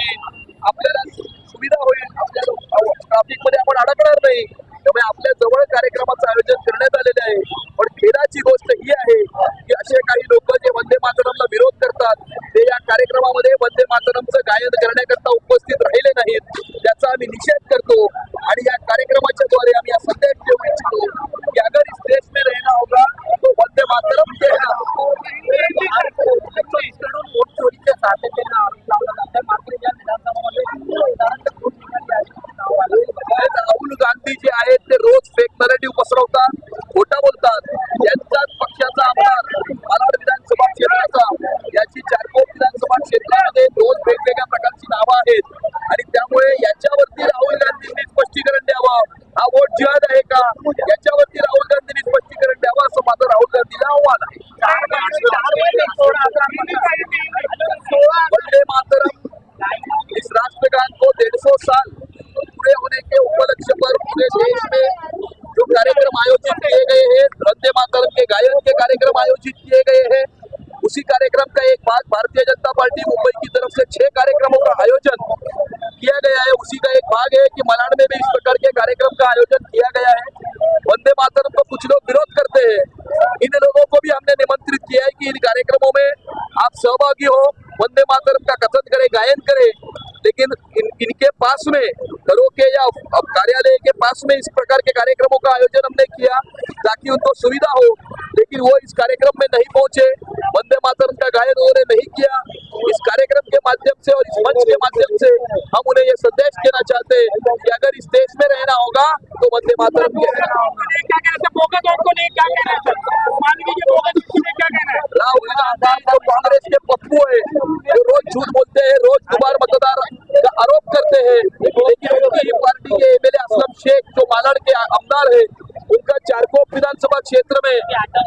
होईल, आपल्याला सुविधा होईल, आपल्याला ट्रॅफिक मध्ये आपण अडकणार नाही. त्यामुळे आपल्या जवळ कार्यक्रमाचं आयोजन करण्यात आलेले आहे. पण खेदाची गोष्ट ही आहे की असे काही लोक जे वंदे मातरमला विरोध करतात ते या कार्यक्रमामध्ये वंदे मातरमचं गायन करण्याकरता उपस्थित राहिले नाहीत. त्याचा आम्ही निषेध करतो आणि या कार्यक्रमाच्या द्वारे आम्ही हा संदेश देऊ इच्छितो की अगर इस देश में रहना होगा तो वंदे मातरम के वोट चोरीच्या साध्यतेला राहुल गांधी जे आहेत ते रोज फेक नरेटिव्ह पसरवतात, खोटा बोलतात. त्यांच्याच पक्षाचा आमदार मालाड विधानसभा क्षेत्राचा, याची चारकोप विधानसभा क्षेत्रामध्ये दोन वेगवेगळ्या प्रकारची नावं आहेत आणि त्यामुळे याच्यावरती राहुल गांधींनी स्पष्टीकरण द्यावं. हा वोट जिहाद आहे का, याच्यावरती राहुल गांधींनी स्पष्टीकरण द्यावं असं माझं राहुल गांधीला आव्हान आहे. वंदे मातरम इस राष्ट्रगान को 150 साल पूरे होने के उपलक्ष्य पर पूरे देश में जो कार्यक्रम आयोजित किए गए हैं, वंदे मातरम के गायन के कार्यक्रम आयोजित किए गए हैं, उसी कार्यक्रम का एक भाग भारतीय जनता पार्टी मुंबई की तरफ से 6 कार्यक्रमों का आयोजन किया गया है. उसी का एक भाग है कि मलाड में भी इस प्रकार के कार्यक्रम का आयोजन किया गया है. वंदे मातरम को कुछ लोग विरोध करते हैं. इन लोगों को भी हमने निमंत्रित किया है कि इन कार्यक्रमों में आप सहभागी हो, वंदे मातरम का कथन करें, गायन करें, लेकिन इनके पास में घरों के या कार्यालय के पास में इस प्रकार के कार्यक्रमों का आयोजन हमने किया ताकि उनको सुविधा हो, लेकिन वो इस कार्यक्रम में नहीं पहुंचे, वंदे मातरम का गायन उन्होंने नहीं किया. इस कार्यक्रम के माध्यम से और इस मंच के माध्यम से हम उन्हें ये संदेश देना चाहते हैं कि अगर इस देश में रहना होगा तो वंदे मातरम के राहुल गांधी तो कांग्रेस के पप्पू है जो रोज झूठ बोलते हैं, रोज दोबारा मतदार का आरोप करते हैं, लेकिन उनकी पार्टी के एमएलए असलम शेख जो मालाड के आमदार है, उनका चारकोप विधानसभा क्षेत्र में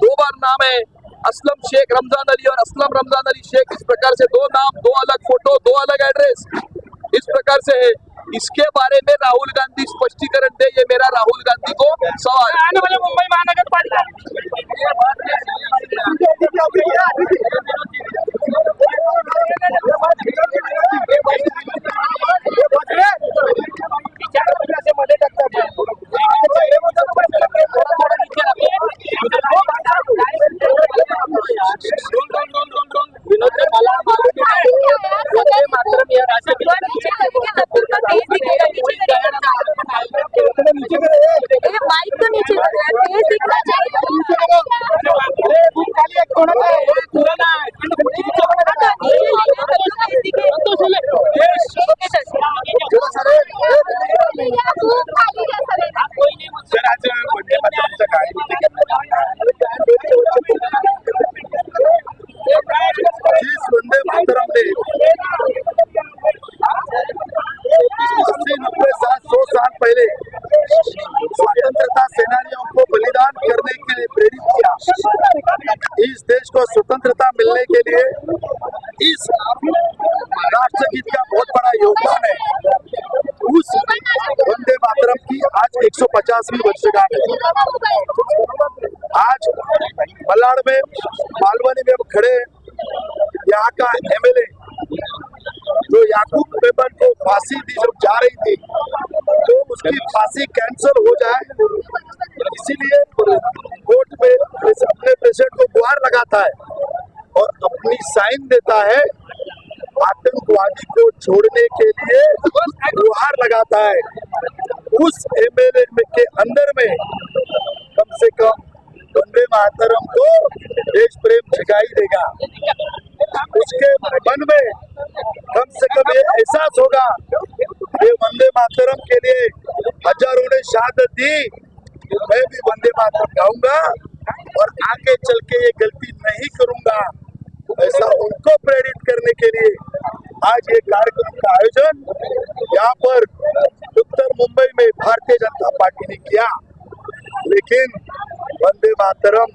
2 बार नाम है. असलम शेख रमजान अली और असलम रमजान अली शेख, इस प्रकार से 2 नाम, 2 अलग फोटो, 2 अलग एड्रेस, इस प्रकार से है. इसके बारे में राहुल गांधी स्पष्टीकरण दे, ये मेरा राहुल गांधी को सवाल. आने वाले मुंबई महानगर पालिका माइक तो नीचे तेज दिखना वंदे मातरम ने 100 साल पहले स्वतंत्रता सेनानियों को बलिदान करने के लिए प्रेरित किया. इस देश को स्वतंत्रता मिलने के लिए इस राष्ट्रगीत का बहुत बड़ा योगदान है. उस वंदे मातरम की आज 150वीं वर्षगांठ है. आज मलाड में मालवनी में खड़े यहाँ का एमएलए जो याकूब मेमन को फांसी दी जब जा रही थी तो उसकी फांसी कैंसिल हो जाए, इसीलिए कोर्ट में अपने पेशेंट को गुहार लगाता है और अपनी साइन देता है. आतंकवादी को छोड़ने के लिए गुहार लगाता है. उस एमएलए के अंदर में कम से कम वंदे मातरम को देश प्रेम जगाई देगा. उसके मन में कम से कम ये एहसास होगा कि वंदे मातरम के लिए हजारों ने शहादत दी, मैं भी वंदे मातरम गाऊंगा और आगे चल के ये गलती नहीं करूंगा. ऐसा उनको प्रेरित करने के लिए आज ये कार्यक्रम का आयोजन यहाँ पर उत्तर मुंबई में भारतीय जनता पार्टी ने किया. लेकिन वंदे मातरम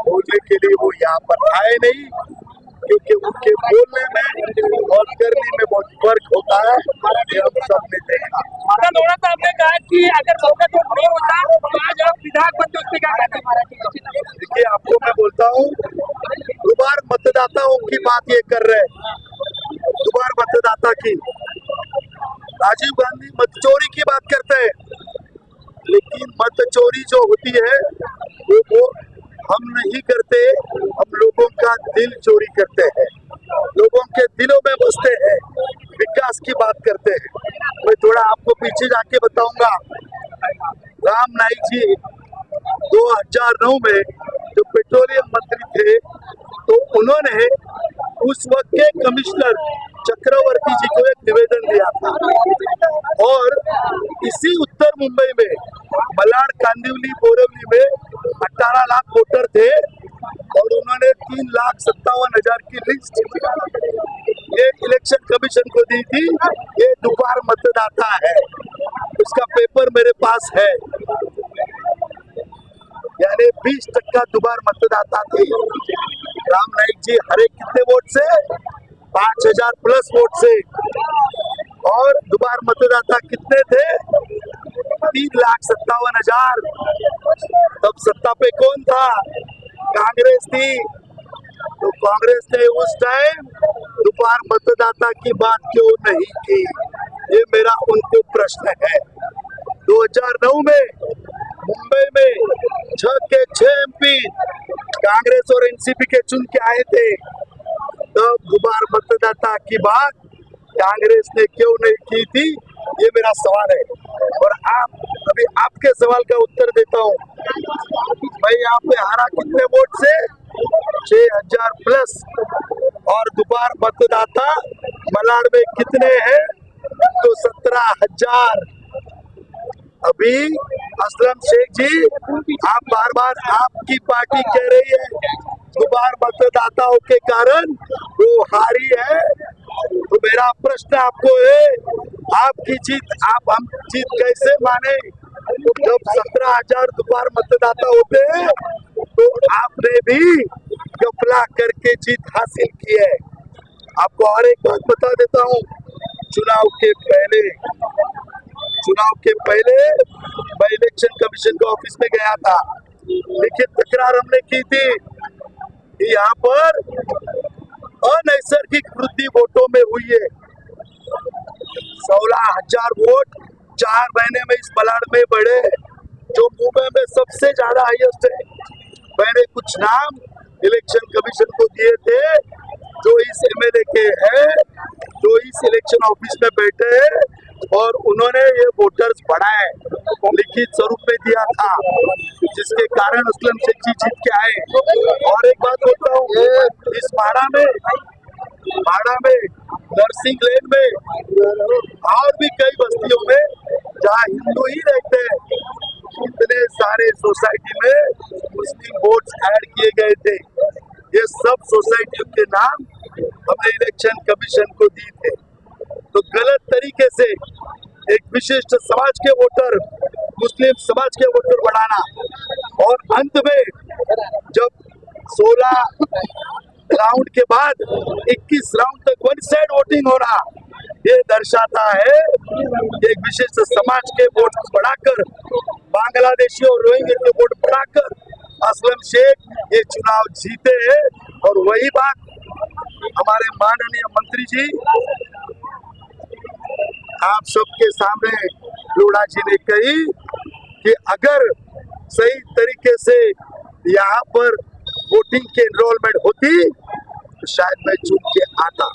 बोलने के लिए वो यहाँ पर आए नहीं, क्योंकि उनके बोलने में और करने में बहुत फर्क होता है. ये हम सबने देखा. आपने कहा कि अगर मौका तो नहीं होता तो आज आप विधायक बनते, उसमें क्या कहते हैं? देखिए, आपको मैं बोलता हूँ, दोबारा मतदाताओं की बात ये कर रहे हैं, दोबारा मतदाता की राजीव गांधी मत चोरी की बात करते हैं, लेकिन मत चोरी जो होती है वो हम नहीं करते, हम लोगों का दिल चोरी करते हैं, लोगों के दिलों में बसते हैं, विकास की बात करते हैं। मैं थोड़ा आपको पीछे जाके बताऊंगा। राम नाईक जी 2009 में जो पेट्रोलियम मंत्री थे, तो उन्होंने उस वक्त के कमिश्नर चक्रवर्ती जी को एक निवेदन दिया था, और इसी उत्तर मुंबई में मलाड, कांदिवली, बोरिवली में 18 लाख वोटर थे, और उन्होंने 3,57,000 की लिस्ट ये इलेक्शन कमीशन को दी थी। ये दुबार मतदाता है, उसका पेपर मेरे पास है, यानी 20% दुबार मतदाता थे। राम नाईक जी हरे कितने वोट से? 5,000 प्लस वोट से। और दुबार मतदाता कितने थे? 3,57,000। तब सत्ता पे कौन था? कांग्रेस थी। तो कांग्रेस ने उस टाइम दुबार मतदाता की बात क्यों नहीं की? ये मेरा उनको प्रश्न है। 2009 में मुंबई में 6 के 6 एमपी कांग्रेस और एनसीपी के चुन के आए थे, तब दुबार मतदाता की बात कांग्रेस ने क्यों नहीं की थी? ये मेरा सवाल है, और अभी आपके सवाल का उत्तर देता हूँ। मैं यहाँ पे हारा कितने वोट से? 6,000 प्लस। और दुबार मतदाता मलाड में कितने हैं? तो 17,000। अभी असलम शेख जी, आप बार बार आपकी पार्टी कह रही है दुबार मतदाताओं के कारण वो हारी है, तो मेरा प्रश्न आपको है, आपकी जीत हम जीत कैसे माने? जब 17,000 दुबार मतदाता होते हैं, तो आपने भी गफला करके जीत हासिल की है। आपको और एक बात बता देता हूँ, चुनाव के पहले मैं इलेक्शन कमीशन के ऑफिस में गया था। लिखित तकरार हमने की थी कि यहाँ पर अनैसर्गिक वृद्धि वोटों में हुई है। 16,000 वोट 4 महीने में इस मलाड में बढ़े, जो मुंबई में सबसे ज्यादा हाईएस्ट है। मैंने कुछ नाम इलेक्शन कमीशन को दिए थे, जो इस एमएलए के हैं, जो इस इलेक्शन ऑफिस में बैठे हैं, और उन्होंने ये वोटर्स बढ़ाए, लिखित स्वरूप में दिया था, जिसके कारण असलम शेख जी जीत के आए। और एक बात बोलता हूँ, इस भाड़ा में नर्सिंग लेन में और भी कई बस्तियों में जहाँ हिंदू ही रहते हैं, इतने सारे सोसाइटी में मुस्लिम वोट्स ऐड किए गए थे। ये सब सोसाइटियों के नाम हमने इलेक्शन कमीशन को दिए थे। तो गलत तरीके से एक विशिष्ट समाज के वोटर, मुस्लिम समाज के वोटर बढ़ाना, और अंत में जब 16 राउंड के बाद 21 राउंड तक वन साइड वोटिंग हो रहा, ये दर्शाता है कि एक विशिष्ट समाज के वोट बढ़ाकर, बांग्लादेशी और रोहिंग्या के वोट बढ़ाकर असलम शेख ये चुनाव जीते हैं। और वही बात हमारे माननीय मंत्री जी आप सबके सामने लोढ़ा जी ने कही कि अगर सही तरीके से यहाँ पर वोटिंग की एनरोलमेंट होती, तो शायद मैं चुन के आता।